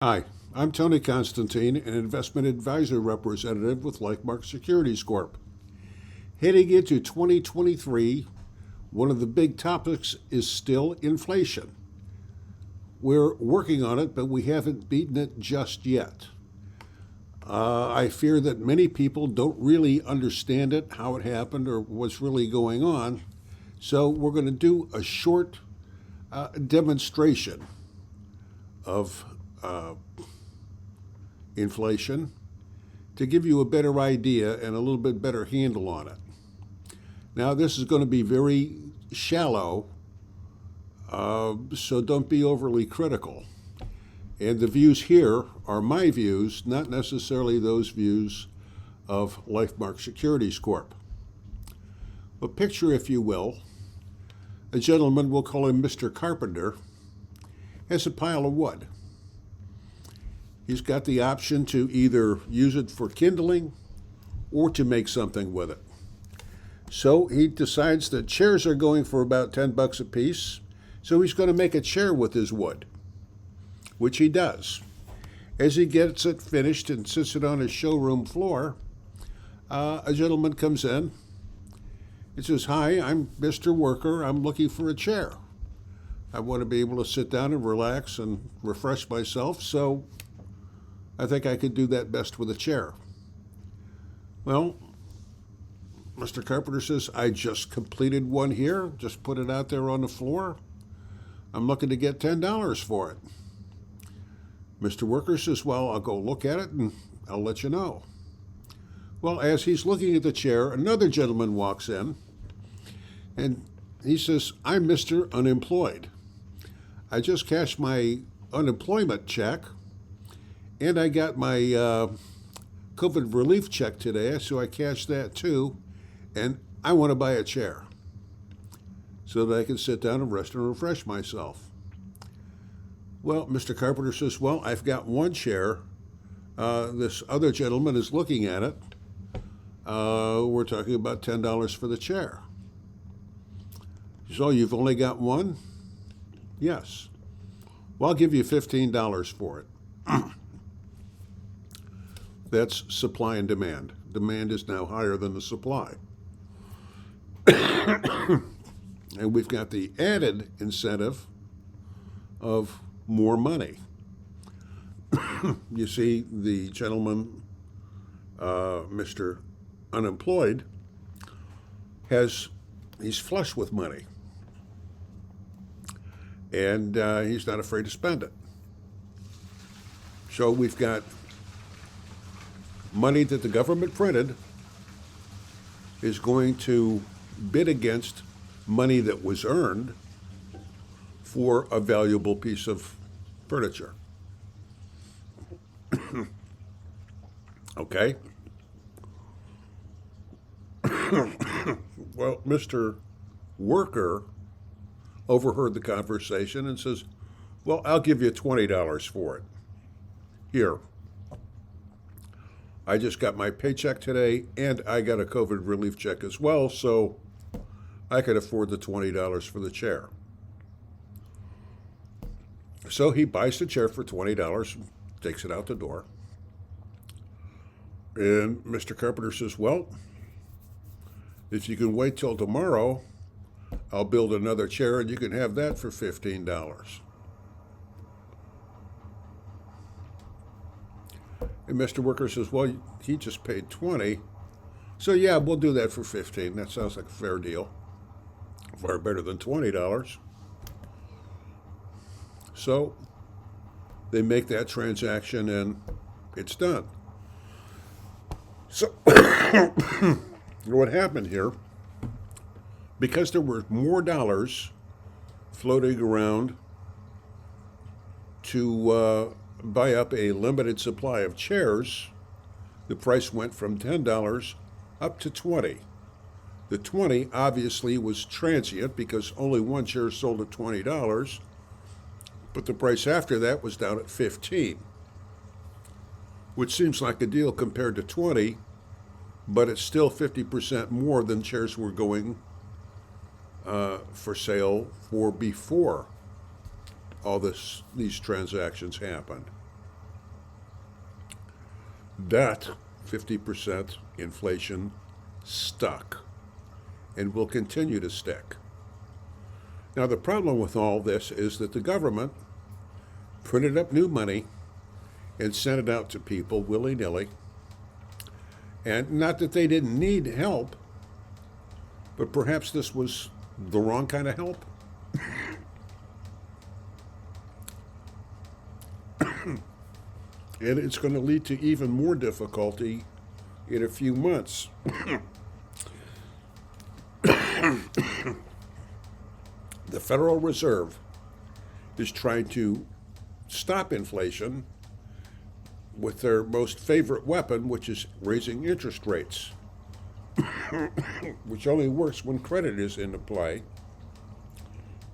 Hi, I'm Tony Constantine, an investment advisor representative with Lifemark Securities Corp. Heading into 2023, one of the big topics is still inflation. We're working on it, but we haven't beaten it just yet. I fear that many people don't really understand it, how it happened, or what's really going on. So we're going to do a short demonstration of inflation to give you a better idea and a little bit better handle on it. Now, this is going to be very shallow, so don't be overly critical. And the views here are my views, not necessarily those views of Lifemark Securities Corp. But picture, if you will, a gentleman, we'll call him Mr. Carpenter, has a pile of wood. He's got the option to either use it for kindling or to make something with it. So he decides that chairs are going for about $10 a piece, so he's going to make a chair with his wood, which he does. As he gets it finished and sits it on his showroom floor, a gentleman comes in and says, "Hi, I'm Mr. Worker. I'm looking for a chair. I want to be able to sit down and relax and refresh myself, so I think I could do that best with a chair." Well, Mr. Carpenter says, "I just completed one here, just put it out there on the floor. I'm looking to get $10 for it." Mr. Worker says, "Well, I'll go look at it and I'll let you know." Well, as he's looking at the chair, another gentleman walks in and he says, "I'm Mr. Unemployed. I just cashed my unemployment check and I got my COVID relief check today, so I cashed that too, and I want to buy a chair so that I can sit down and rest and refresh myself." Well, Mr. Carpenter says, "Well, I've got one chair. This other gentleman is looking at it. We're talking about $10 for the chair." "So you've only got one?" "Yes." "Well, I'll give you $15 for it." That's supply and demand. Demand is now higher than the supply. And we've got the added incentive of more money. You see, the gentleman, Mr. Unemployed, he's flush with money. And he's not afraid to spend it. So we've got money that the government printed is going to bid against money that was earned for a valuable piece of furniture. Okay? Well, Mr. Worker overheard the conversation and says, "Well, I'll give you $20 for it. Here. I just got my paycheck today and I got a COVID relief check as well, so I could afford the $20 for the chair." So he buys the chair for $20, takes it out the door. And Mr. Carpenter says, "Well, if you can wait till tomorrow, I'll build another chair and you can have that for $15. And Mr. Worker says, "Well, he just paid 20. So yeah, we'll do that for 15. That sounds like a fair deal. Far better than $20. So they make that transaction and it's done. So what happened here, because there were more dollars floating around to buy up a limited supply of chairs, the price went from $10 up to 20. The 20 obviously was transient because only one chair sold at $20, but the price after that was down at 15, which seems like a deal compared to 20, but it's still 50% more than chairs were going for sale for before all these transactions happened. That 50% inflation stuck and will continue to stick. Now, the problem with all this is that the government printed up new money and sent it out to people willy-nilly. And not that they didn't need help, but perhaps this was the wrong kind of help. And it's going to lead to even more difficulty in a few months. The Federal Reserve is trying to stop inflation with their most favorite weapon, which is raising interest rates, which only works when credit is in play.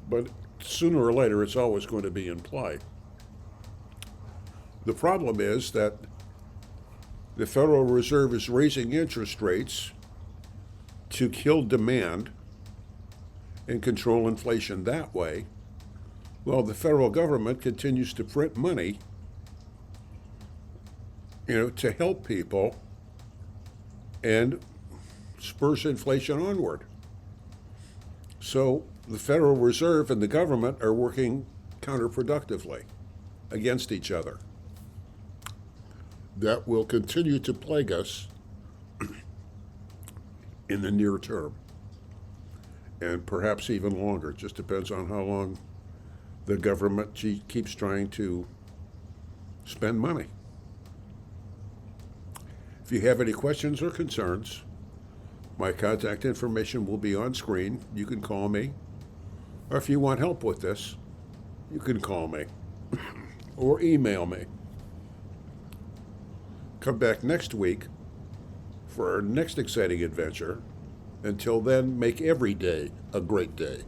But sooner or later, it's always going to be in play. The problem is that the Federal Reserve is raising interest rates to kill demand and control inflation that way, while the federal government continues to print money, to help people and spurs inflation onward. So the Federal Reserve and the government are working counterproductively against each other. That will continue to plague us in the near term, and perhaps even longer. It just depends on how long the government keeps trying to spend money. If you have any questions or concerns, my contact information will be on screen. You can call me, or if you want help with this, you can call me or email me. Come back next week for our next exciting adventure. Until then, make every day a great day.